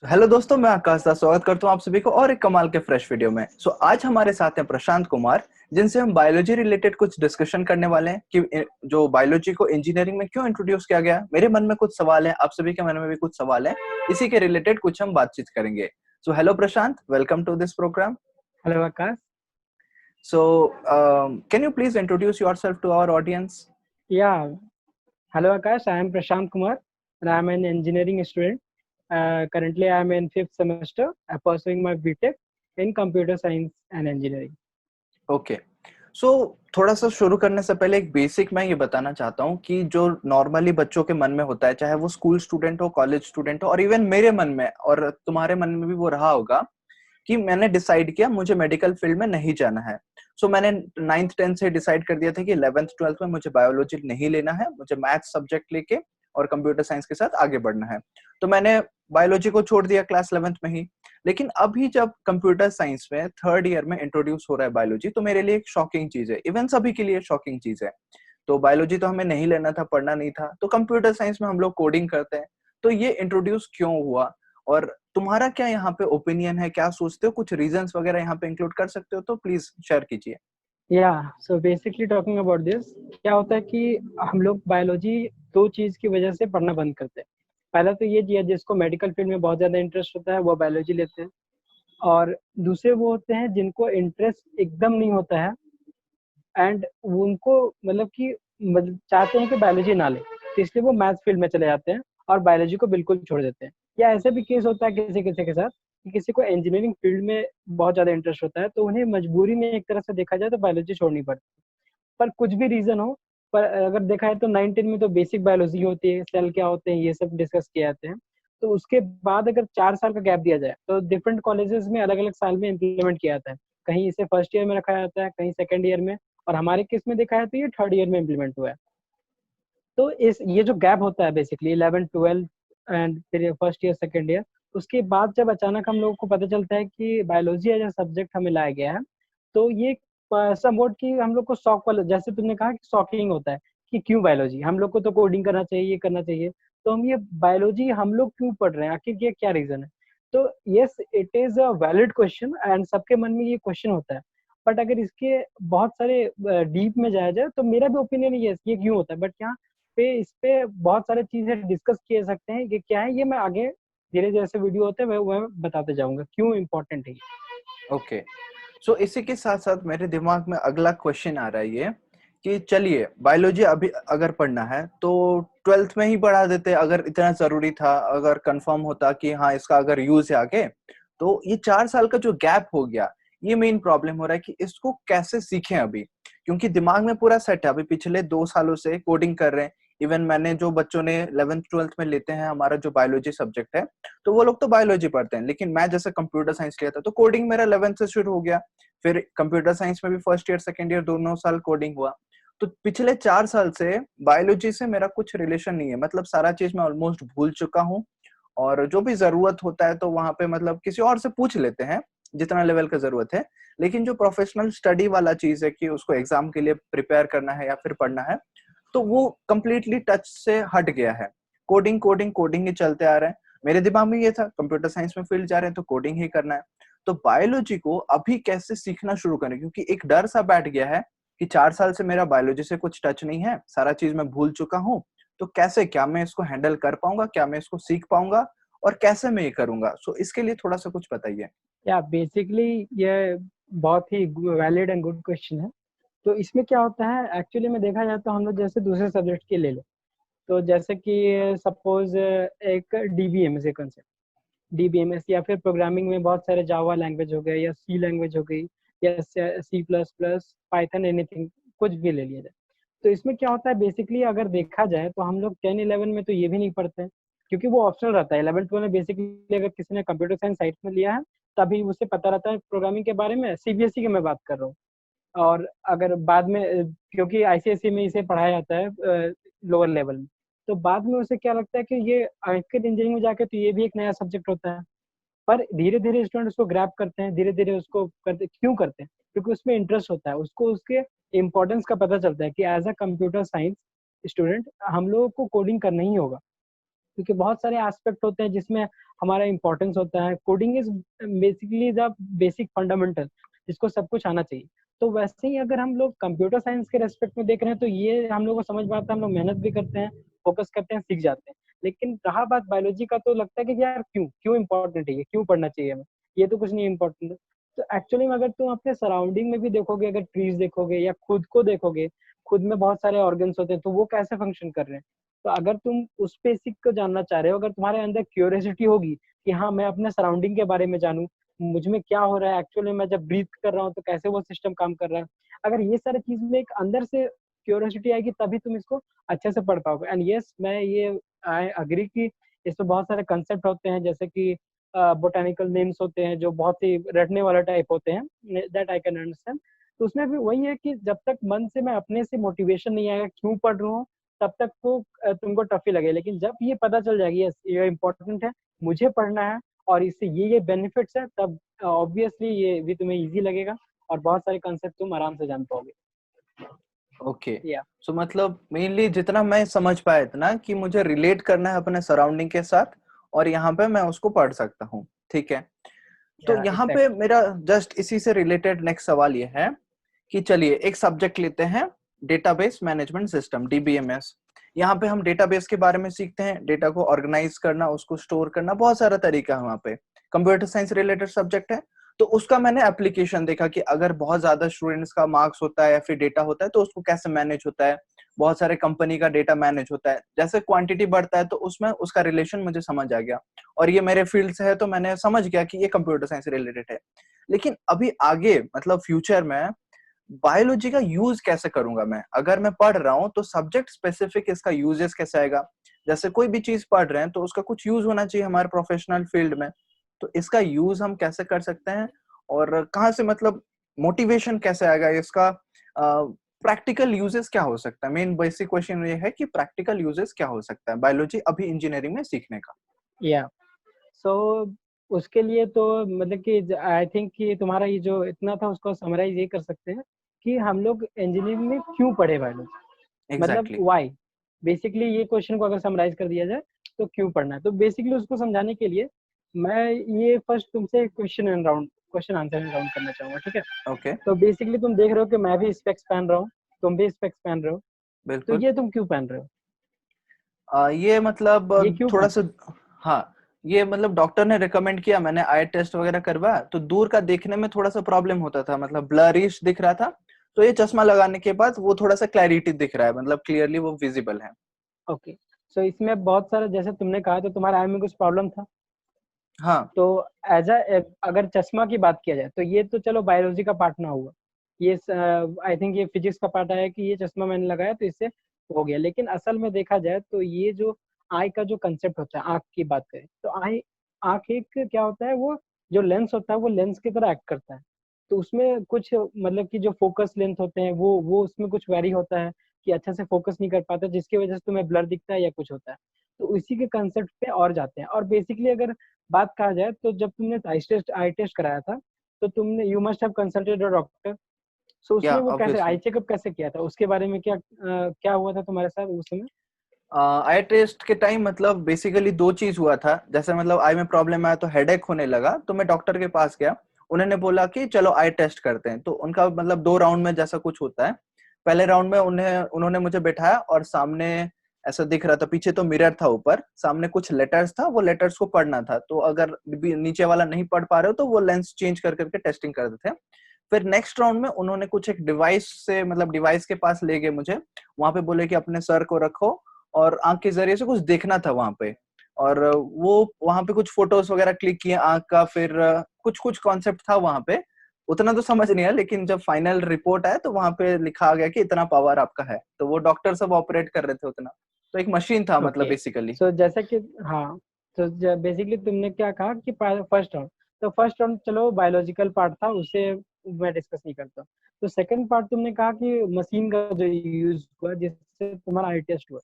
Hello दोस्तों, मैं आकाश दास स्वागत करता हूं आप सभी को और एक कमाल के फ्रेश वीडियो में। आज हमारे साथ हैं प्रशांत कुमार, जिनसे हम बायोलॉजी रिलेटेड कुछ डिस्कशन करने वाले हैं कि जो बायोलॉजी को इंजीनियरिंग में क्यों इंट्रोड्यूस किया गया। मेरे मन में कुछ सवाल हैं, आप सभी के मन में भी कुछ सवाल हैं, इसी के रिलेटेड कुछ हम बातचीत करेंगे। So hello Prashant, welcome to this programme. Hello, Akash. Can you please introduce yourself to our audience? Yeah. Hello, Akash. I am Prashant Kumar, and I am an engineering student. Currently, I am in fifth semester, pursuing my BTech in computer science and engineering. Okay. So थोड़ा सा शुरू करने से पहले एक basic मैं ये बताना चाहता हूँ कि जो नॉर्मली बच्चों के मन में होता है, चाहे वो स्कूल स्टूडेंट हो, कॉलेज स्टूडेंट हो, और इवन मेरे मन में और तुम्हारे मन में भी वो रहा होगा कि मैंने डिसाइड किया मुझे मेडिकल फील्ड में नहीं जाना है। मैंने 9th 10th से डिसाइड कर दिया था कि 11th 12th में मुझे बायोलॉजी नहीं लेना है, मुझे मैथ्स सब्जेक्ट लेके और कंप्यूटर साइंस के साथ आगे बढ़ना है। तो मैंने बायोलॉजी को छोड़ दिया क्लास 11th में ही। लेकिन अभी जब कंप्यूटर साइंस में 3rd ईयर में इंट्रोड्यूस हो रहा है बायोलॉजी, तो मेरे लिए एक शॉकिंग चीज है, इवन सभी के लिए शॉकिंग चीज है। तो बायोलॉजी तो हमें नहीं लेना था, पढ़ना नहीं था, तो कंप्यूटर साइंस में हम लोग कोडिंग करते हैं। तो ये इंट्रोड्यूस क्यों हुआ, और तुम्हारा क्या यहाँ पे ओपिनियन है, क्या सोचते हो, कुछ रीजंस वगैरह यहाँ पे इंक्लूड कर सकते हो तो प्लीज शेयर कीजिए। Yeah. So basically, talking about this, क्या होता है कि हम लोग बायोलॉजी दो चीज की वजह से पढ़ना बंद करते हैं। पहला तो ये जिसको मेडिकल फील्ड में बहुत ज्यादा इंटरेस्ट होता है वो बायोलॉजी लेते हैं, और दूसरे वो होते हैं जिनको इंटरेस्ट एकदम नहीं होता है, एंड उनको मतलब कि चाहते हैं कि बायोलॉजी ना ले, तो इसलिए वो मैथ्स फील्ड में चले जाते हैं और बायोलॉजी को बिल्कुल छोड़ देते हैं। या ऐसे भी केस होता है किसी किसी के साथ कि किसी को इंजीनियरिंग फील्ड में बहुत ज़्यादा इंटरेस्ट होता है, तो उन्हें मजबूरी में एक तरह से देखा जाए तो बायोलॉजी छोड़नी पड़ती है। पर कुछ भी रीज़न हो, पर अगर देखा है तो 9th 10th में तो बेसिक बायोलॉजी होती है, सेल क्या होते हैं ये सब डिस्कस किए जाते हैं। तो उसके बाद अगर 4 साल का गैप दिया जाए तो डिफरेंट कॉलेजेस में अलग अलग साल में इम्प्लीमेंट किया जाता है। कहीं इसे फर्स्ट ईयर में रखा जाता है, कहीं सेकेंड ईयर में, और हमारे केस में देखा है तो ये 3rd ईयर में इम्प्लीमेंट हुआ है। तो इस ये जो गैप होता है बेसिकली 11th 12th एंड फिर फर्स्ट ईयर सेकेंड ईयर, उसके बाद जब अचानक हम लोगों को पता चलता है कि बायोलॉजी एज ए सब्जेक्ट हमें लाया गया है, तो ये समवॉट कि हम लोग को शॉक वाला, जैसे तुमने कहा कि शॉकिंग होता है कि क्यों बायोलॉजी, हम लोग को तो कोडिंग करना चाहिए, ये करना चाहिए, तो हम ये बायोलॉजी हम लोग क्यों पढ़ रहे हैं, आखिर ये क्या रीजन है। तो yes, it is a valid question and सबके मन में ये क्वेश्चन होता है। बट अगर इसके बहुत सारे डीप में जाया जाए तो मेरा भी ओपिनियन ये क्यों होता है, बट यहाँ पे इस पे बहुत सारे चीजें डिस्कस किए सकते हैं। ये क्या है, ये मैं आगे धीरे धीरे से वीडियो होते हैं मैं बताते जाऊंगा क्यों इम्पोर्टेंट है ये। ओके। इसी के साथ साथ मेरे दिमाग में अगला क्वेश्चन आ रहा है ये कि चलिए बायोलॉजी अभी अगर पढ़ना है तो 12th में ही पढ़ा देते, अगर इतना जरूरी था, अगर कंफर्म होता कि हाँ इसका अगर यूज है आगे। तो ये 4 साल का जो गैप हो गया, ये मेन प्रॉब्लम हो रहा है कि इसको कैसे सीखें अभी। क्योंकि दिमाग में पूरा सेट है, अभी पिछले 2 सालों से कोडिंग कर रहे हैं। इवन मैंने जो बच्चों ने 11th 12th में लेते हैं हमारा जो बायोलॉजी सब्जेक्ट है, तो वो लोग तो बायोलॉजी पढ़ते हैं, लेकिन मैं जैसे कंप्यूटर साइंस लिया था तो कोडिंग मेरा 11th से शुरू हो गया। फिर कंप्यूटर साइंस में भी फर्स्ट ईयर सेकंड ईयर दोनों साल कोडिंग हुआ। तो पिछले 4 साल से बायोलॉजी से मेरा कुछ रिलेशन नहीं है, मतलब सारा चीज मैं ऑलमोस्ट भूल चुका हूँ। और जो भी जरूरत होता है तो वहां पे मतलब किसी और से पूछ लेते हैं जितना लेवल का जरूरत है। लेकिन जो प्रोफेशनल स्टडी वाला चीज है कि उसको एग्जाम के लिए प्रिपेयर करना है या फिर पढ़ना है, तो वो कंप्लीटली टच से हट गया है। कोडिंग कोडिंग कोडिंग ही चलते आ रहे हैं। मेरे दिमाग में ये था कंप्यूटर साइंस में फील्ड जा रहे हैं तो कोडिंग ही करना है। तो बायोलॉजी को अभी कैसे सीखना शुरू करें, क्योंकि एक डर सा बैठ गया है कि 4 साल से मेरा बायोलॉजी से कुछ टच नहीं है, सारा चीज मैं भूल चुका हूँ। तो कैसे, क्या मैं इसको हैंडल कर पाऊंगा, क्या मैं इसको सीख पाऊंगा, और कैसे मैं ये करूंगा। इसके लिए थोड़ा सा कुछ बताइए। या बेसिकली ये बहुत ही वैलिड एंड गुड क्वेश्चन है। तो इसमें क्या होता है एक्चुअली में देखा जाए तो हम लोग जैसे दूसरे सब्जेक्ट के ले लें, तो जैसे कि सपोज एक डीबीएमएस है कंसेप्ट, डीबीएमएस या फिर प्रोग्रामिंग में बहुत सारे जावा लैंग्वेज हो गए या सी लैंग्वेज हो गई या C++ पाइथन एनीथिंग, कुछ भी ले लिया जाए। तो इसमें क्या होता है बेसिकली अगर देखा जाए तो हम लोग 10 11 में तो ये भी नहीं पढ़ते हैं, क्योंकि वो ऑप्शनल रहता है। 11 12 में बेसिकली अगर किसी ने कंप्यूटर साइंस साइट में लिया है तभी उसे पता रहता है प्रोग्रामिंग के बारे में, सीबीएसई की मैं बात कर रहा हूँ। और अगर बाद में क्योंकि आईसीएसई में इसे पढ़ाया जाता है लोअर लेवल में, तो बाद में उसे क्या लगता है कि ये आजकल इंजीनियरिंग में जाके तो ये भी एक नया सब्जेक्ट होता है। पर धीरे धीरे स्टूडेंट उसको ग्रैब करते हैं, धीरे धीरे उसको करते, क्यों करते हैं, क्योंकि उसमें इंटरेस्ट होता है, उसको उसके इम्पोर्टेंस का पता चलता है कि as a computer science student हम लोगों को कोडिंग करना ही होगा। क्योंकि बहुत सारे एस्पेक्ट होते हैं जिसमें हमारा इंपॉर्टेंस होता है। Coding is basically the basic fundamental, जिसको सब कुछ आना चाहिए। तो वैसे ही अगर हम लोग कंप्यूटर साइंस के रेस्पेक्ट में देख रहे हैं तो ये हम लोग को समझ में आता है, हम लोग मेहनत भी करते हैं, फोकस करते हैं, सीख जाते हैं। लेकिन रहा बात बायोलॉजी का, तो लगता है कि यार क्यों क्यों इंपॉर्टेंट है ये, क्यों पढ़ना चाहिए हमें, ये तो कुछ नहीं इंपॉर्टेंट है। तो एक्चुअली में अगर तुम अपने सराउंडिंग में भी देखोगे, अगर ट्रीज देखोगे या खुद को देखोगे, खुद में बहुत सारे ऑर्गन्स होते हैं, तो वो कैसे फंक्शन कर रहे हैं। तो अगर तुम उस बेसिक को जानना चाह रहे हो, अगर तुम्हारे अंदर क्यूरियोसिटी होगी कि हाँ मैं अपने सराउंडिंग के बारे में जानूं, मुझ में क्या हो रहा है एक्चुअली, मैं जब ब्रीथ कर रहा हूँ तो कैसे वो सिस्टम काम कर रहा है, अगर ये सारी चीज में एक अंदर से क्यूरियोसिटी आएगी, तभी तुम इसको अच्छे से पढ़ पाओगे। एंड यस, मैं ये आई अग्री कि इसमें बहुत सारे कंसेप्ट होते हैं, जैसे कि बोटेनिकल नेम्स होते हैं जो बहुत ही रटने वाला टाइप होते हैं, दैट आई कैन अंडरस्टैंड। तो उसमें भी वही है कि जब तक मन से, मैं अपने से मोटिवेशन नहीं आएगा क्यों पढ़ रहा हूँ, तब तक वो तुमको टफ ही लगे। लेकिन जब ये पता चल जाएगी यस ये इम्पोर्टेंट है, मुझे पढ़ना है और इससे ये बेनिफिट्स है, तब ऑब्वियसली ये भी तुम्हें इजी लगेगा और बहुत सारे कंसेप्ट तुम आराम से जान पाओगे। ओके। या सो मतलब मेनली जितना मैं समझ पाया इतना कि मुझे रिलेट करना है अपने सराउंडिंग के साथ और यहाँ पे मैं उसको पढ़ सकता हूँ, ठीक है। तो या यहाँ पे एग्जैक्टली। मेरा जस्ट इसी से रिलेटेड नेक्स्ट सवाल ये है कि चलिए एक सब्जेक्ट लेते हैं, डेटाबेस मैनेजमेंट सिस्टम, डीबीएमएस। यहाँ पे हम डेटाबेस के बारे में सीखते हैं, डेटा को ऑर्गेनाइज करना, उसको स्टोर करना, बहुत सारा तरीका है वहाँ पे। कंप्यूटर साइंस रिलेटेड सब्जेक्ट है, तो उसका मैंने एप्लीकेशन देखा कि अगर बहुत ज्यादा स्टूडेंट्स का मार्क्स होता है या फिर डेटा होता है तो उसको कैसे मैनेज होता है। बहुत सारे कंपनी का डेटा मैनेज होता है, जैसे क्वांटिटी बढ़ता है तो उसमें उसका रिलेशन मुझे समझ आ गया और ये मेरे फील्ड से है तो मैंने समझ गया कि ये कंप्यूटर साइंस रिलेटेड है। लेकिन अभी आगे मतलब फ्यूचर में बायोलॉजी का यूज कैसे करूंगा मैं, अगर मैं पढ़ रहा हूँ तो सब्जेक्ट स्पेसिफिक इसका यूजेस कैसे आएगा। जैसे कोई भी चीज पढ़ रहे हैं तो उसका कुछ यूज होना चाहिए हमारे प्रोफेशनल फील्ड में, तो इसका यूज हम कैसे कर सकते हैं और कहाँ से मतलब मोटिवेशन कैसे आएगा इसका, प्रैक्टिकल यूजेस क्या हो सकता है। मेन बेसिक क्वेश्चन ये है कि प्रैक्टिकल यूजेस क्या हो सकता है बायोलॉजी अभी इंजीनियरिंग में सीखने का। या सो उसके लिए तो मतलब कि आई थिंक कि तुम्हारा ये जो इतना था उसको समराइज ये कर सकते हैं कि हम लोग इंजीनियरिंग में क्यों पढ़े बायोलॉजी, मतलब एग्जैक्टली। व्हाई। बेसिकली ये क्वेश्चन को अगर समराइज कर दिया जाए तो क्यों पढ़ना है, तो बेसिकली उसको समझाने के लिए मैं ये फर्स्ट तुमसे क्वेश्चन आंसर राउंड करना चाहूंगा, ठीक है। ओके। तो बेसिकली तुम देख रहे हो कि मैं भी स्पेक्स पहन रहा हूँ, तुम भी स्पेक्स पहन रहे हो, तो बिल्कुल। ये तुम क्यों पहन रहे हो, ये मतलब ये क्यों थोड़ा पहन। सा, हाँ, ये मतलब डॉक्टर ने रिकमेंड किया, मैंने आई टेस्ट वगैरह करवाया तो दूर का देखने में थोड़ा सा प्रॉब्लम होता था, मतलब ब्लरिश दिख रहा था। तो ये चश्मा लगाने के बाद वो थोड़ा सा क्लैरिटी दिख रहा है, मतलब क्लियरली वो विजिबल है। ओके, सो इसमें बहुत सारा, जैसे तुमने कहा तो तुम्हारे आई में कुछ प्रॉब्लम था, हाँ। तो एज अगर चश्मा की बात किया जाए तो ये तो चलो बायोलॉजी का पार्ट ना हुआ, ये आई थिंक ये फिजिक्स का पार्ट आया कि ये चश्मा मैंने लगाया तो इससे हो गया। लेकिन असल में देखा जाए तो ये जो आई का जो कंसेप्ट होता है, आंख की बात करें तो आंख एक क्या होता है, वो जो लेंस होता है वो लेंस की तरह एक्ट करता है। तो उसमें कुछ मतलब कि जो फोकस लेंथ होते हैं वो उसमें कुछ वेरी होता है कि अच्छा से फोकस नहीं कर पाता, जिसकी वजह से तुम्हें ब्लर दिखता है या कुछ होता है। तो उसी के कंसेप्ट पे और जाते हैं। और बेसिकली अगर बात कहा जाए तो जब तुमने आई टेस्ट कराया था तो तुमने you must have consulted a doctor. So या उसमें वो कैसे आई ऑब्वियसली चेकअप कैसे किया था, उसके बारे में क्या हुआ था तुम्हारे साथ उस समय। आई टेस्ट के टाइम मतलब बेसिकली दो चीज हुआ था, जैसे मतलब आई में प्रॉब्लम आया तो हेडेक होने लगा तो मैं डॉक्टर के पास गया। उन्होंने बोला कि चलो आई टेस्ट करते हैं, तो उनका मतलब दो राउंड में जैसा कुछ होता है। पहले राउंड में उन्होंने मुझे बैठाया और सामने ऐसा दिख रहा था, पीछे तो मिरर था, ऊपर सामने कुछ लेटर्स था, वो लेटर्स को पढ़ना था, तो अगर नीचे वाला नहीं पढ़ पा रहे हो तो वो लेंस चेंज कर करके टेस्टिंग करते थे। फिर नेक्स्ट राउंड में उन्होंने कुछ एक डिवाइस से मतलब डिवाइस के पास ले गए मुझे, वहां पे बोले कि अपने सर को रखो और आंख के जरिए से कुछ देखना था वहां पे। और वो वहां पे कुछ फोटोज वगैरह क्लिक किए आंख का, फिर कुछ कुछ कॉन्सेप्ट था वहां पे, उतना तो समझ नहीं आया, लेकिन जब फाइनल रिपोर्ट आया तो वहां पे लिखा गया कि इतना पावर आपका है, तो वो डॉक्टर सब ऑपरेट कर रहे थे उतना। तो एक मशीन था मतलब ओके, बेसिकली। सो जैसा कि हाँ, तो बेसिकली तुमने क्या कहा कि फर्स्ट राउंड, तो फर्स्ट राउंड चलो बायोलॉजिकल पार्ट था, उसे मैं डिस्कस नहीं करता। तो सेकंड पार्ट तुमने कहा कि मशीन का जो यूज हुआ जिससे तुम्हारा आई टेस्ट हुआ।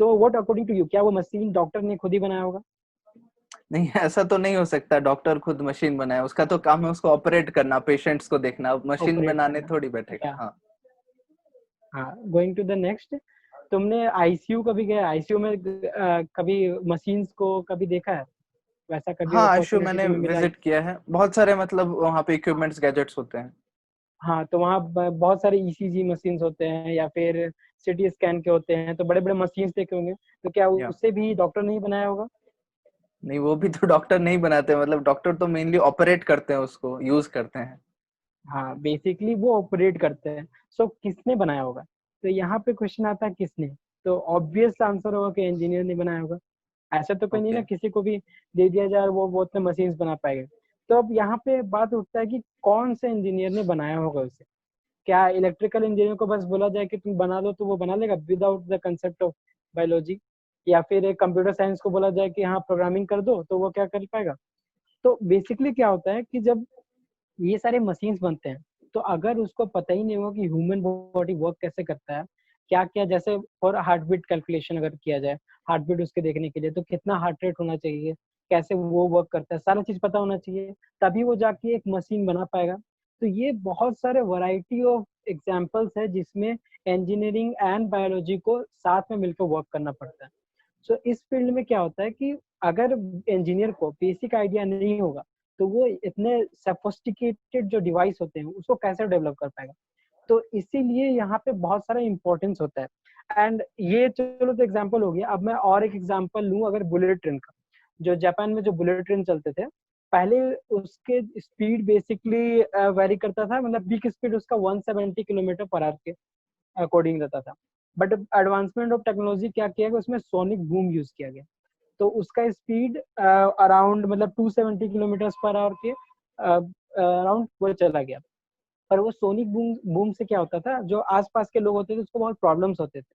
So what according to you, क्या वो मशीन डॉक्टर ने खुद ही बनाया होगा। नहीं, ऐसा तो नहीं हो सकता डॉक्टर खुद मशीन बनाए, उसका तो काम है उसको ऑपरेट करना, पेशेंट्स को देखना, मशीन ऑपरेट बनाने करना, थोड़ी बैठेगा। या हाँ। हाँ, गोइंग टू द नेक्स्ट। तुमने आईसीयू कभी गया, आईसीयू में कभी मशीन्स को कभी देखा है, वैसा कभी हाँ आशु, अपॉर्चुनिटी मैंने तुम्हें मिला है? विजिट किया है, बहुत सारे मतलब वहाँ पे इक्विपमेंट्स गैजेट्स होते हैं। हाँ, तो वहाँ बहुत सारे ईसीजी मशीन्स होते हैं या फिर सिटी स्कैन के होते हैं, तो बड़े बड़े मशीन्स देखे होंगे, तो क्या या उससे भी डॉक्टर नहीं बनाया होगा? नहीं, वो भी तो डॉक्टर नहीं बनाते, मतलब डॉक्टर तो मेनली ऑपरेट करते हैं, उसको यूज करते हैं। हाँ, बेसिकली वो ऑपरेट करते हैं। सो किसने बनाया होगा? तो यहाँ पे क्वेश्चन आता है किसने, तो ऑब्वियस आंसर होगा कि इंजीनियर ने बनाया होगा। ऐसा तो कोई नहीं ओके। ना किसी को भी दे दिया जाए वो उतने मशीन्स बना पाएगा। तो अब यहाँ पे बात उठता है कि कौन से इंजीनियर ने बनाया होगा उसे। क्या इलेक्ट्रिकल इंजीनियर को बस बोला जाए कि तुम बना दो तो वो बना लेगा without the concept of biology, या फिर एक कंप्यूटर साइंस को बोला जाए कि हाँ प्रोग्रामिंग कर दो तो वो क्या कर पाएगा? तो बेसिकली क्या होता है कि जब ये सारे मशीन्स बनते हैं, तो अगर उसको पता ही नहीं होगा कि ह्यूमन बॉडी वर्क कैसे करता है, क्या क्या, जैसे फॉर हार्ट बीट कैलकुलेशन अगर किया जाए, हार्ट बीट उसके देखने के लिए तो कितना हार्ट रेट होना चाहिए, कैसे वो वर्क करता है, सारा चीज पता होना चाहिए, तभी वो जाके एक मशीन बना पाएगा। तो ये बहुत सारे वैरायटी ऑफ एग्जांपल्स है जिसमें इंजीनियरिंग एंड बायोलॉजी को साथ में मिलकर वर्क करना पड़ता है। सो इस फील्ड में क्या होता है कि अगर इंजीनियर को बेसिक आइडिया नहीं होगा, तो वो इतने सोफिस्टिकेटेड जो डिवाइस होते हैं उसको कैसे डेवलप कर पाएगा। तो इसीलिए यहाँ पे बहुत सारा इंपॉर्टेंस होता है। एंड ये चलो तो एग्जांपल हो गया, अब मैं और एक एग्जांपल लूं अगर बुलेट ट्रेन का। जो जापान में जो बुलेट ट्रेन चलते थे पहले, उसके स्पीड बेसिकली वेरी करता था, मतलब पीक स्पीड उसका 170 किलोमीटर पर आवर के अकॉर्डिंग रहता था। बट एडवांसमेंट ऑफ टेक्नोलॉजी क्या किया गया, उसमें सोनिक बूम यूज किया गया, तो उसका स्पीड अराउंड मतलब 270 किलोमीटर पर आवर के अराउंड वो चला गया। पर वो सोनिक बूम बूम से क्या होता था, जो आसपास के लोग होते थे उसको बहुत प्रॉब्लम्स होते थे।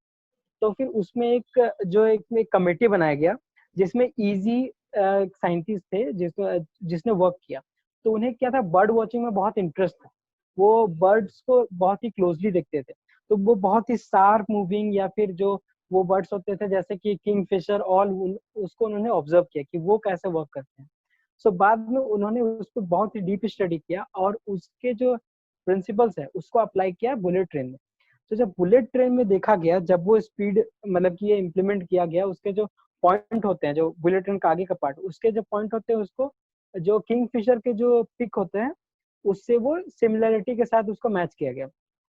तो फिर उसमें एक कमेटी बनाया गया जिसमें इजी साइंटिस्ट थे जिसने वर्क किया। तो उन्हें क्या था, बर्ड वॉचिंग में बहुत इंटरेस्ट था, वो बर्ड्स को बहुत ही क्लोजली देखते थे। तो वो बहुत ही शार्प मूविंग या फिर जो वो बर्ड्स होते थे जैसे कि किंग फिशर ऑल, उसको उन्होंने ऑब्जर्व किया कि वो कैसे वर्क करते हैं। सो बाद में उन्होंने उस पर बहुत ही डीप स्टडी किया और उसके जो प्रिंसिपल्स है उसको अप्लाई किया बुलेट ट्रेन में। तो जब बुलेट ट्रेन में देखा गया, जब वो स्पीड मतलब कि ये इम्प्लीमेंट किया गया, उसके जो पॉइंट होते हैं, जो बुलेट ट्रेन का आगे का पार्ट, उसके जो पॉइंट होते हैं उसको जो किंग फिशर के जो पिक होते हैं उससे वो सिमिलरिटी के साथ उसको मैच किया गया।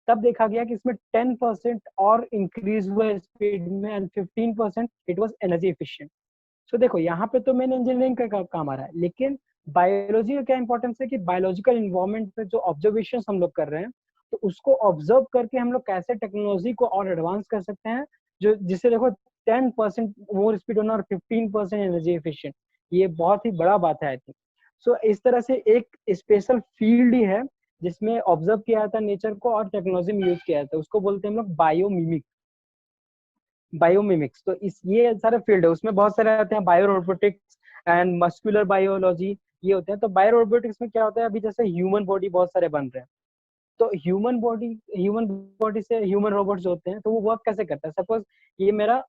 तब देखा गया कि इसमें 10% और इंक्रीज हुआ स्पीड में and 15% it was energy efficient. So देखो यहाँ पे तो मेन इंजीनियरिंग का काम आ रहा है, लेकिन बायोलॉजी का क्या इंपॉर्टेंस है कि बायोलॉजिकल इन्वायरमेंट पे जो ऑब्जर्वेशन हम लोग कर रहे हैं, तो उसको ऑब्जर्व करके हम लोग कैसे टेक्नोलॉजी को और एडवांस कर सकते हैं, जो जिससे देखो 10% मोर स्पीड होना और 15% एनर्जी एफिशिएंट, ये बहुत ही बड़ा बात है आई थिंक। सो इस तरह से एक स्पेशल फील्ड ही है जिसमें ऑब्जर्व किया जाता है नेचर को और टेक्नोलॉजी में यूज किया जाता है, उसको बोलते हैं हम लोग बायोमिमिक्स। तो इस ये सारे फील्ड है, उसमें बहुत सारे आते हैं, bio robotics and muscular biology, ये होते हैं। तो बायो रोबोटिक्स में क्या होता है, अभी जैसे ह्यूमन बॉडी बहुत सारे बन रहे हैं, तो ह्यूमन बॉडी से ह्यूमन रोबोट्स होते हैं, तो वो वर्क कैसे करता है। सपोज ये मेरा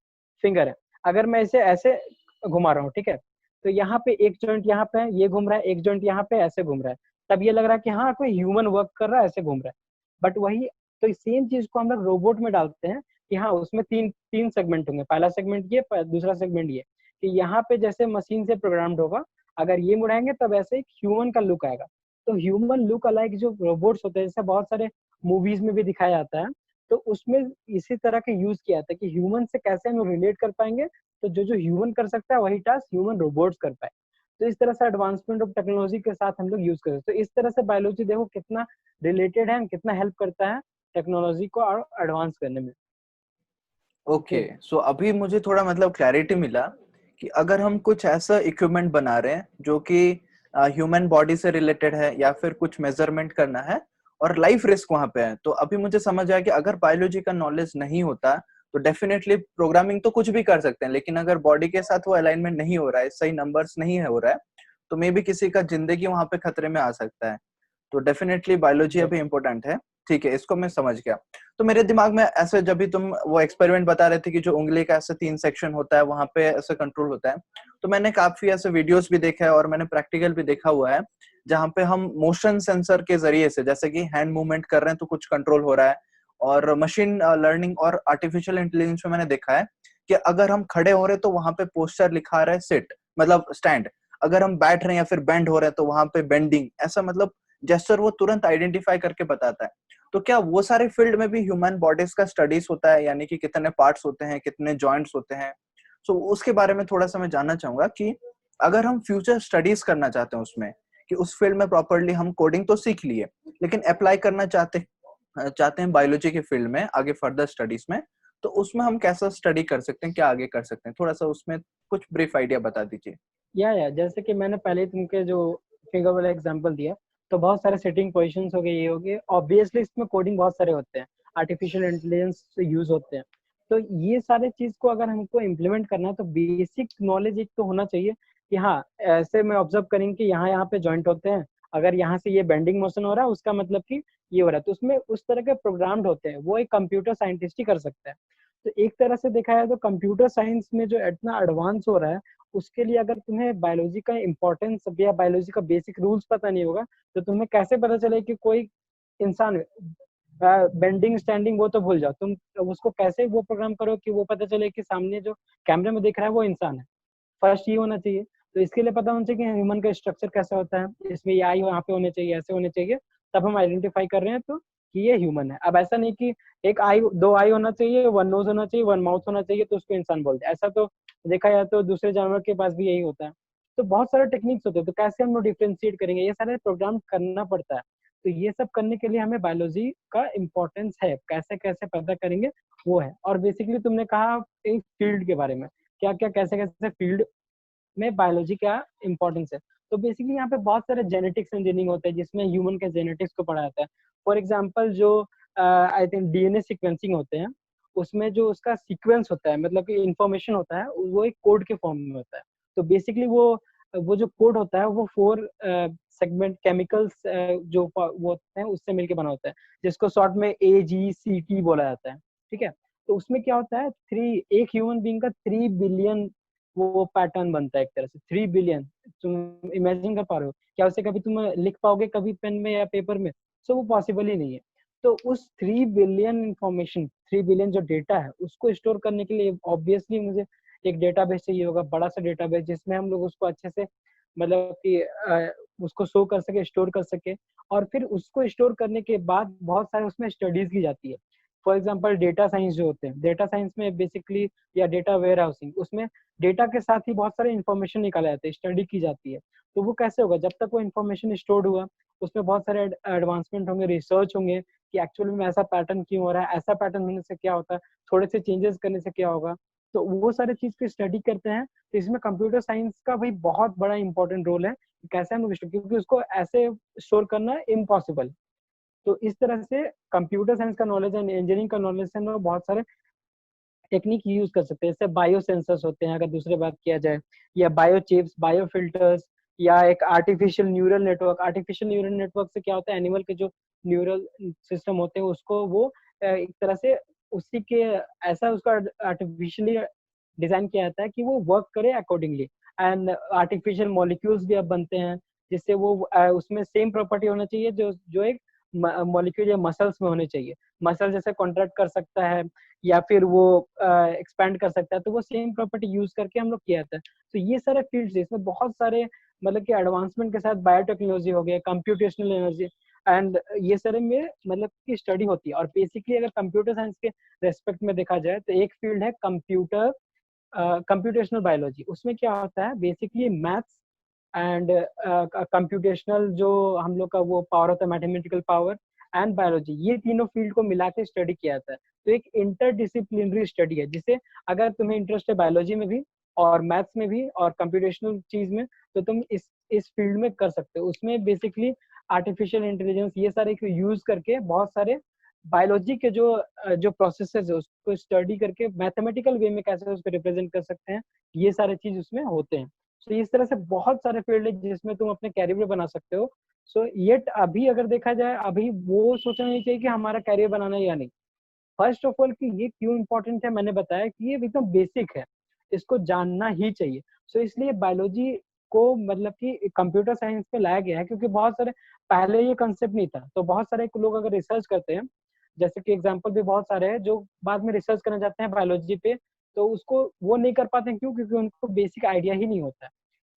फिंगर है, अगर मैं इसे ऐसे घुमा रहा हूँ, ठीक है, तो यहाँ पे एक जॉइंट यहाँ पे है, ये घूम रहा है, एक जॉइंट यहाँ पे ऐसे घूम रहा है, तब ये लग रहा है कि हाँ कोई ह्यूमन वर्क कर रहा है, ऐसे घूम रहा है। बट वही, तो सेम चीज को हम लोग रोबोट में डालते हैं कि हाँ उसमें तीन तीन सेगमेंट होंगे, पहला सेगमेंट ये, दूसरा सेगमेंट ये, कि यहाँ पे जैसे मशीन से प्रोग्राम्ड होगा, अगर ये मुड़ाएंगे तब ऐसे एक ह्यूमन का लुक आएगा। तो ह्यूमन लुक अलाइक जो रोबोट्स होते हैं, जैसे बहुत सारे मूवीज में भी दिखाया जाता है, तो उसमें इसी तरह के यूज किया जाता है कि ह्यूमन से कैसे हम रिलेट कर पाएंगे, तो जो जो ह्यूमन कर सकता है वही टास्क ह्यूमन रोबोट्स कर पाए। तो इस तरह से एडवांसमेंट ऑफ टेक्नोलॉजी के साथ हम लोग यूज करते हैं। तो इस तरह से बायोलॉजी देखो कितना रिलेटेड है, कितना हेल्प करता है टेक्नोलॉजी को और एडवांस करने में। ओके, सो अभी मुझे थोड़ा मतलब क्लैरिटी मिला कि अगर हम कुछ ऐसा इक्विपमेंट बना रहे हैं जो कि ह्यूमन बॉडी से रिलेटेड है या फिर कुछ मेजरमेंट करना है और लाइफ रिस्क वहां पे है, तो अभी मुझे समझ आया कि अगर बायोलॉजी का नॉलेज नहीं होता तो डेफिनेटली प्रोग्रामिंग तो कुछ भी कर सकते हैं, लेकिन अगर बॉडी के साथ वो अलाइनमेंट नहीं हो रहा है, सही नंबर्स नहीं हो रहा है, तो मे बी किसी का जिंदगी वहां पे खतरे में आ सकता है। तो डेफिनेटली बायोलॉजी अभी इम्पोर्टेंट है। ठीक है, इसको मैं समझ गया। तो मेरे दिमाग में ऐसे, जब भी तुम वो एक्सपेरिमेंट बता रहे थे कि जो उंगली का ऐसे 3 सेक्शन होता है, वहां पे ऐसे कंट्रोल होता है, तो मैंने काफी ऐसे वीडियोस भी देखा है और मैंने प्रैक्टिकल भी देखा हुआ है, जहां पे हम मोशन सेंसर के जरिए से, जैसे कि हैंड मूवमेंट कर रहे हैं तो कुछ कंट्रोल हो रहा है, और मशीन लर्निंग और आर्टिफिशियल इंटेलिजेंस में मैंने देखा है कि अगर हम खड़े हो रहे तो वहां पे पोस्टर लिखा रहा है सिट, मतलब स्टैंड। अगर हम बैठ रहे हैं या फिर बेंड हो रहे हैं तो वहां पे बेंडिंग, ऐसा मतलब जेस्चर वो तुरंत आइडेंटिफाई करके बताता है। तो क्या वो सारे फील्ड में भी ह्यूमन बॉडीज का स्टडीज होता है, यानी कि कितने पार्ट्स होते हैं, कितने जॉइंट्स होते हैं? सो उसके बारे में थोड़ा सा मैं जानना चाहूंगा कि अगर हम फ्यूचर स्टडीज करना चाहते हैं उसमें, कि उस फील्ड में प्रॉपरली हम कोडिंग तो सीख लिए लेकिन अप्लाई करना चाहते हैं बायोलॉजी के फील्ड में आगे फर्दर स्टडीज में, तो उसमें हम कैसा स्टडी कर सकते हैं, क्या आगे कर सकते हैं? थोड़ा सा उसमें कुछ ब्रीफ आइडिया बता दीजिए। या जैसे कि मैंने पहले ही तुमके जो फिगर वाला एग्जांपल दिया, तो बहुत सारे सेटिंग पोजीशंस हो गए, ये हो गए, ऑब्वियसली इसमें कोडिंग बहुत सारे होते हैं, आर्टिफिशियल इंटेलिजेंस यूज होते हैं। तो ये सारे चीज को अगर हमको इम्प्लीमेंट करना है तो बेसिक नॉलेज एक तो होना चाहिए कि हाँ, ऐसे में ऑब्जर्व करेंगे कि यहाँ यहाँ पे जॉइंट होते हैं, अगर यहाँ से ये बेंडिंग मोशन हो रहा है उसका मतलब कि ये हो रहा है, तो उसमें उस तरह के प्रोग्राम्ड होते हैं, वो एक कंप्यूटर साइंटिस्ट ही कर सकता है। तो एक तरह से देखा जाए तो कंप्यूटर साइंस में जो इतना एडवांस हो रहा है, उसके लिए अगर तुम्हें बायोलॉजी का इम्पोर्टेंस या बायोलॉजी का बेसिक रूल्स पता नहीं होगा, तो तुम्हें कैसे पता चले कि कोई इंसान बेंडिंग स्टैंडिंग वो तो भूल जाओ, तुम उसको कैसे वो प्रोग्राम करो कि वो पता चले कि सामने जो कैमरे में दिख रहा है वो इंसान है। फर्स्ट ये होना चाहिए। तो इसके लिए पता होना चाहिए कि ह्यूमन का स्ट्रक्चर कैसा होता है, इसमें ये आई यहाँ पे होने चाहिए, ऐसे होने चाहिए, तब हम आइडेंटिफाई कर रहे हैं तो कि ये ह्यूमन है। अब ऐसा नहीं कि एक आई, दो आई होना चाहिए, वन नोज होना चाहिए, वन माउथ होना चाहिए तो उसको इंसान बोलते हैं, ऐसा तो देखा जाए तो दूसरे जानवर के पास भी यही होता है। तो बहुत सारे टेक्निक्स होते हैं, तो कैसे हम लोग डिफ्रेंशिएट करेंगे, ये सारे प्रोग्राम करना पड़ता है। तो ये सब करने के लिए हमें बायोलॉजी का इम्पोर्टेंस है, कैसे कैसे पता करेंगे वो है। और बेसिकली तुमने कहा एक फील्ड के बारे में, क्या क्या कैसे कैसे फील्ड में बायोलॉजी का इम्पोर्टेंस है। तो बेसिकली यहाँ पे बहुत सारे जेनेटिक्स इंजीनियरिंग होते हैं जिसमें ह्यूमन के जेनेटिक्स को पढ़ा जाता है। फॉर एग्जांपल जो आई थिंक डीएनए सीक्वेंसिंग होते हैं, उसमें जो उसका सीक्वेंस होता है, मतलब कि इंफॉर्मेशन होता है, वो एक कोड के फॉर्म में होता है। तो बेसिकली वो जो कोड होता है वो 4 सेगमेंट केमिकल्स जो वो होते हैं उससे मिलके बना होता है, जिसको शॉर्ट में AGCT बोला जाता है। ठीक है। तो उसमें क्या होता है, एक ह्यूमन बीइंग का 3 बिलियन वो पैटर्न बनता है, एक तरह से 3 बिलियन। तुम इमेजिन कर पा रहे हो क्या उसे कभी तुम लिख पाओगे कभी पेन में या पेपर में? सो वो पॉसिबल ही नहीं है। तो उस 3 बिलियन इंफॉर्मेशन, 3 बिलियन जो डेटा है उसको स्टोर करने के लिए ऑब्वियसली मुझे एक डेटाबेस चाहिए होगा, बड़ा सा डेटाबेस, जिसमें हम लोग उसको अच्छे से मतलब कि उसको शो कर सके, स्टोर कर सके। और फिर उसको स्टोर करने के बाद बहुत सारे उसमें स्टडीज की जाती है। फॉर एग्जाम्पल डेटा साइंस जो होते हैं, डेटा साइंस में बेसिकली, या डेटा वेयर हाउसिंग, उसमें डेटा के साथ ही बहुत सारे इन्फॉर्मेशन निकाले जाते हैं, स्टडी की जाती है। तो वो कैसे होगा, जब तक वो इन्फॉर्मेशन स्टोर्ड हुआ, उसमें बहुत सारे एडवांसमेंट होंगे, रिसर्च होंगे कि एक्चुअल में ऐसा पैटर्न क्यों हो रहा है, ऐसा पैटर्न होने से क्या होता है, थोड़े से चेंजेस करने से क्या होगा। तो वो सारे चीज की स्टडी करते हैं। तो इसमें कंप्यूटर साइंस का भाई बहुत बड़ा इंपॉर्टेंट रोल है कि कैसे हम लोग क्योंकि उसको ऐसे स्टोर करना इम्पॉसिबल। तो इस तरह से कंप्यूटर साइंस का नॉलेज एंड इंजीनियरिंग का नॉलेज से हम लोग बहुत सारे टेक्निक यूज कर सकते हैं। जैसे बायो सेंसर्स होते हैं अगर दूसरे बात किया जाए, या बायो चिप्स, बायो फिल्टर्स, या एक artificial neural network. Artificial neural network से क्या होता है, एनिमल के जो न्यूरल सिस्टम होते हैं उसको वो एक तरह से उसी के ऐसा उसका आर्टिफिशियली डिजाइन किया जाता है कि वो वर्क करे अकॉर्डिंगली। एंड आर्टिफिशियल मॉलिक्यूल्स भी अब बनते हैं, जिससे वो उसमें सेम प्रॉपर्टी होना चाहिए जो जो एक मॉलिक्यूल या मसल्स में होने चाहिए। मसल जैसे कॉन्ट्रैक्ट कर सकता है या फिर वो एक्सपैंड कर सकता है, तो वो सेम प्रॉपर्टी यूज करके हम लोग किया जाता है। तो ये सारे फील्ड्स इसमें बहुत सारे मतलब कि एडवांसमेंट के साथ बायोटेक्नोलॉजी हो गया, कंप्यूटेशनल एनर्जी, एंड ये सारे में मतलब की स्टडी होती है। और बेसिकली अगर कंप्यूटर साइंस के रेस्पेक्ट में देखा जाए तो एक फील्ड है कंप्यूटेशनल बायोलॉजी। उसमें क्या होता है, बेसिकली मैथ्स एंड कंप्यूटेशनल जो हम लोग का वो पावर होता है, मैथमेटिकल पावर एंड बायोलॉजी, ये तीनों फील्ड को मिला के स्टडी किया जाता है। तो एक इंटरडिसिप्लिनरी स्टडी है, जिसे अगर तुम्हें इंटरेस्ट है बायोलॉजी में भी और मैथ्स में भी और कंप्यूटेशनल चीज में, तो तुम इस फील्ड में कर सकते हो। उसमें बेसिकली आर्टिफिशियल इंटेलिजेंस ये सारे को यूज करके बहुत सारे बायोलॉजी के जो प्रोसेसेस है उसको स्टडी करके मैथमेटिकल वे में कैसे उसको रिप्रेजेंट कर सकते हैं, ये सारे चीज उसमें होते हैं। सो इस तरह से बहुत सारे फील्ड है जिसमें तुम अपने कैरियर में बना सकते हो। सो येट अभी अगर देखा जाए, अभी वो सोचना नहीं चाहिए कि हमारा कैरियर बनाना है या नहीं। फर्स्ट ऑफ ऑल कि ये क्यों इंपॉर्टेंट है, मैंने बताया कि ये एकदम बेसिक है, इसको जानना ही चाहिए। सो इसलिए बायोलॉजी को मतलब कि कंप्यूटर साइंस में लाया गया है, क्योंकि बहुत सारे पहले ये कंसेप्ट नहीं था। तो बहुत सारे लोग अगर रिसर्च करते हैं जैसे कि एग्जांपल भी बहुत सारे हैं जो बाद में रिसर्च करना चाहते हैं बायोलॉजी पे, तो उसको वो नहीं कर पाते हैं। क्यों? क्योंकि उनको बेसिक आइडिया ही नहीं होता है।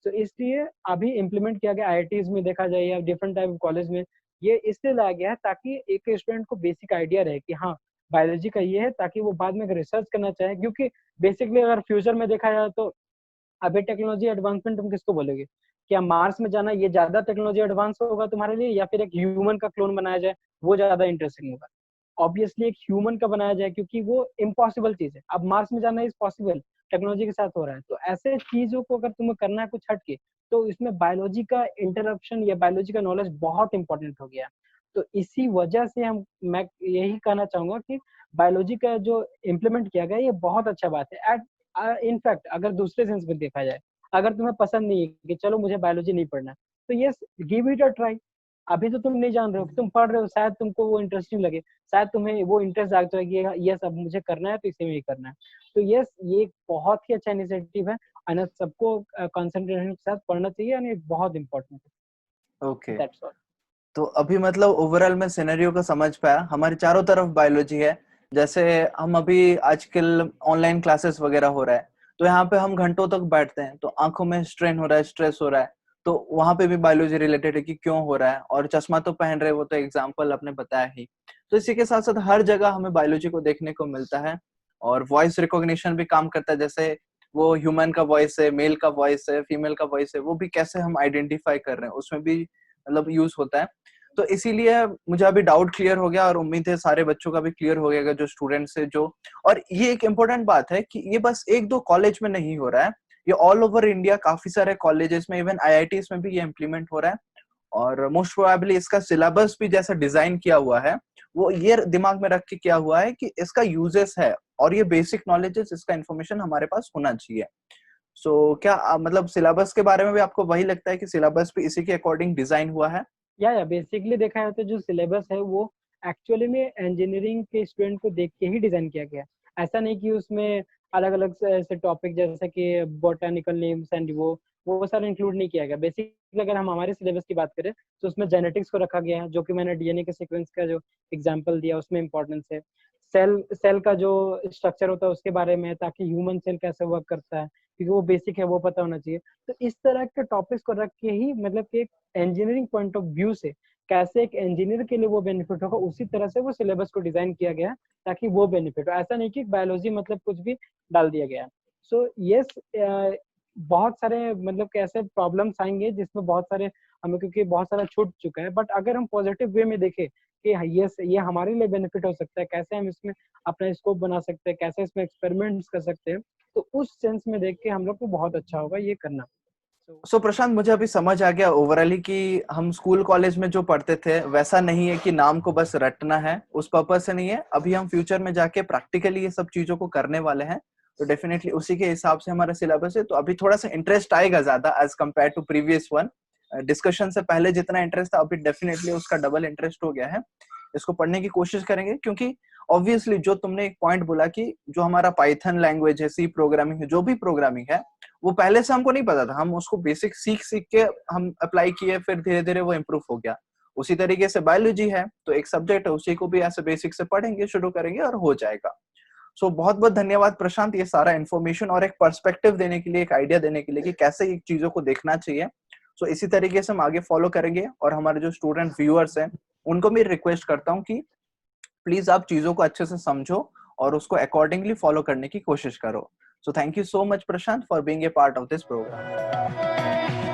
तो इसलिए अभी इम्प्लीमेंट किया गया आईआईटीज में देखा जाए या डिफरेंट टाइप ऑफ कॉलेज में, ये इसलिए लाया गया है ताकि एक स्टूडेंट को बेसिक आइडिया रहे कि हाँ बायोलॉजी का ये है, ताकि वो बाद में अगर रिसर्च करना चाहे, क्योंकि बेसिकली अगर फ्यूचर में देखा जाए तो अभी टेक्नोलॉजी एडवांसमेंट तुम किसको बोलोगे? क्या मार्स में जाना ये ज्यादा टेक्नोलॉजी एडवांस होगा तुम्हारे लिए, या फिर एक ह्यूमन का क्लोन बनाया जाए वो ज्यादा इंटरेस्टिंग होगा? ऑब्वियसली एक ह्यूमन का बनाया जाए, क्योंकि वो इम्पॉसिबल चीज है। अब मार्स में जाना इज पॉसिबल, टेक्नोलॉजी के साथ हो रहा है। तो ऐसे चीजों को अगर तुम्हें करना है कुछ हटके, तो इसमें बायोलॉजी का इंटरप्शन या बायोलॉजी का नॉलेज बहुत इंपॉर्टेंट हो गया। तो इसी वजह से मैं यही कहना चाहूंगा कि बायोलॉजी का जो इम्प्लीमेंट किया गया ये बहुत अच्छा बात है। एट इनफैक्ट अगर दूसरे सेंस में देखा जाए, अगर तुम्हें पसंद नहीं है कि चलो मुझे बायोलॉजी नहीं पढ़ना, तो yes give it a try. अभी तो तुम नहीं जान रहे हो, तुम पढ़ रहे हो, शायद तुमको वो इंटरेस्टिंग लगे, शायद तुम्हें वो इंटरेस्ट जागता है कि यस अब मुझे करना है तो इसी में ही करना है। तो यस ये एक बहुत ही अच्छा इनिशिएटिव है, और सबको कंसंट्रेशन के साथ पढ़ना चाहिए, और ये बहुत इंपॉर्टेंट है। Okay, that's all. तो अभी मतलब ओवरऑल मैं सिनेरियो को समझ पाया। हमारे चारों तरफ बायोलॉजी है। जैसे हम अभी आजकल ऑनलाइन क्लासेस वगैरह हो रहा है, तो यहाँ पे हम घंटों तक बैठते हैं, तो आंखों में स्ट्रेन हो रहा है, स्ट्रेस हो रहा है, तो वहां पे भी बायोलॉजी रिलेटेड है कि क्यों हो रहा है। और चश्मा तो पहन रहे, वो तो एग्जाम्पल आपने बताया ही। तो इसी के साथ साथ हर जगह हमें बायोलॉजी को देखने को मिलता है। और वॉइस रिकॉग्निशन भी काम करता है, जैसे वो ह्यूमन का वॉइस है, मेल का वॉइस है, फीमेल का वॉइस है, वो भी कैसे हम आइडेंटिफाई कर रहे हैं उसमें भी मतलब यूज होता है। तो इसीलिए मुझे अभी डाउट क्लियर हो गया, और उम्मीद है सारे बच्चों का भी क्लियर हो गया जो स्टूडेंट्स है जो। और ये एक इम्पोर्टेंट बात है कि ये बस एक दो कॉलेज में नहीं हो रहा है, ये ऑल ओवर इंडिया काफी सारे कॉलेजेस में, इवन आईआईटीज में भी ये इम्प्लीमेंट हो रहा है। और मोस्ट प्रोबेबली इसका सिलेबस भी जैसा डिजाइन किया हुआ है, वो ये दिमाग में रख के किया हुआ है कि इसका यूजेस है, और ये बेसिक नॉलेजेस, इसका इन्फॉर्मेशन हमारे पास होना चाहिए। क्या मतलब सिलेबस के बारे में भी आपको वही लगता है कि सिलेबस भी इसी के अकॉर्डिंग डिजाइन हुआ है? या बेसिकली देखा जाए तो जो सिलेबस है वो एक्चुअली में इंजीनियरिंग के स्टूडेंट को देख के ही डिजाइन किया गया है। ऐसा नहीं कि उसमें अलग अलग ऐसे टॉपिक जैसे कि बोटानिकल नेम्स एंड वो सारा इंक्लूड नहीं किया गया। बेसिकली अगर हम हमारे सिलेबस की बात करें तो उसमें जेनेटिक्स को रखा गया है, जो कि मैंने डीएनए के सीक्वेंस का जो एग्जांपल दिया उसमें इंपॉर्टेंस है। सेल का जो स्ट्रक्चर होता है उसके बारे में, ताकि ह्यूमन सेल कैसे वर्क करता है, क्योंकि वो बेसिक है वो पता होना चाहिए। तो इस तरह के टॉपिक्स को रख के ही मतलब कि एक इंजीनियरिंग पॉइंट ऑफ व्यू से कैसे एक इंजीनियर के लिए वो बेनिफिट होगा, उसी तरह से वो सिलेबस को डिजाइन किया गया है ताकि वो बेनिफिट हो। ऐसा नहीं कि बायोलॉजी मतलब कुछ भी डाल दिया गया है। सो यस बहुत सारे मतलब कि ऐसे प्रॉब्लम्स आएंगे जिसमें बहुत सारे हमें, क्योंकि बहुत सारा छूट चुका है, बट अगर हम पॉजिटिव वे में देखें कि ये हमारे लिए बेनिफिट हो सकता है, कैसे हम इसमें अपना स्कोप बना सकते हैं, कैसे इसमें एक्सपेरिमेंट्स कर सकते हैं, तो उस सेंस में देख के हम लोग को बहुत अच्छा होगा ये करना। सो प्रशांत, मुझे अभी समझ आ गया ओवरऑली कि हम स्कूल कॉलेज में जो पढ़ते थे वैसा नहीं है कि नाम को बस रटना है, उस पर्पज से नहीं है। अभी हम फ्यूचर में जाके प्रैक्टिकली ये सब चीजों को करने वाले हैं, तो डेफिनेटली उसी के हिसाब से हमारा सिलेबस है। तो अभी थोड़ा सा इंटरेस्ट आएगा ज्यादा as compare to previous one. Discussion से पहले जितना इंटरेस्ट था, अभी डेफिनेटली उसका डबल इंटरेस्ट हो गया है। इसको पढ़ने की कोशिश करेंगे, क्योंकि ऑब्वियसली जो तुमने एक पॉइंट बोला कि जो हमारा पाइथन लैंग्वेज है, सी प्रोग्रामिंग है, जो भी प्रोग्रामिंग है, वो पहले से हमको नहीं पता था। हम उसको बेसिक सीख सीख के हम अप्लाई किए, फिर धीरे धीरे वो इम्प्रूव हो गया। उसी तरीके से बायोलॉजी है तो एक सब्जेक्ट है, उसी को भी ऐसे बेसिक से पढ़ेंगे, शुरू करेंगे और हो जाएगा। बहुत बहुत धन्यवाद प्रशांत, ये सारा इन्फॉर्मेशन और एक पर्सपेक्टिव देने के लिए, एक आइडिया देने के लिए कि कैसे ये चीजों को देखना चाहिए। इसी तरीके से हम आगे फॉलो करेंगे, और हमारे जो स्टूडेंट व्यूअर्स हैं उनको भी रिक्वेस्ट करता हूँ कि प्लीज आप चीजों को अच्छे से समझो और उसको अकॉर्डिंगली फॉलो करने की कोशिश करो। So thank you so much, Prashant, for being a part of this program.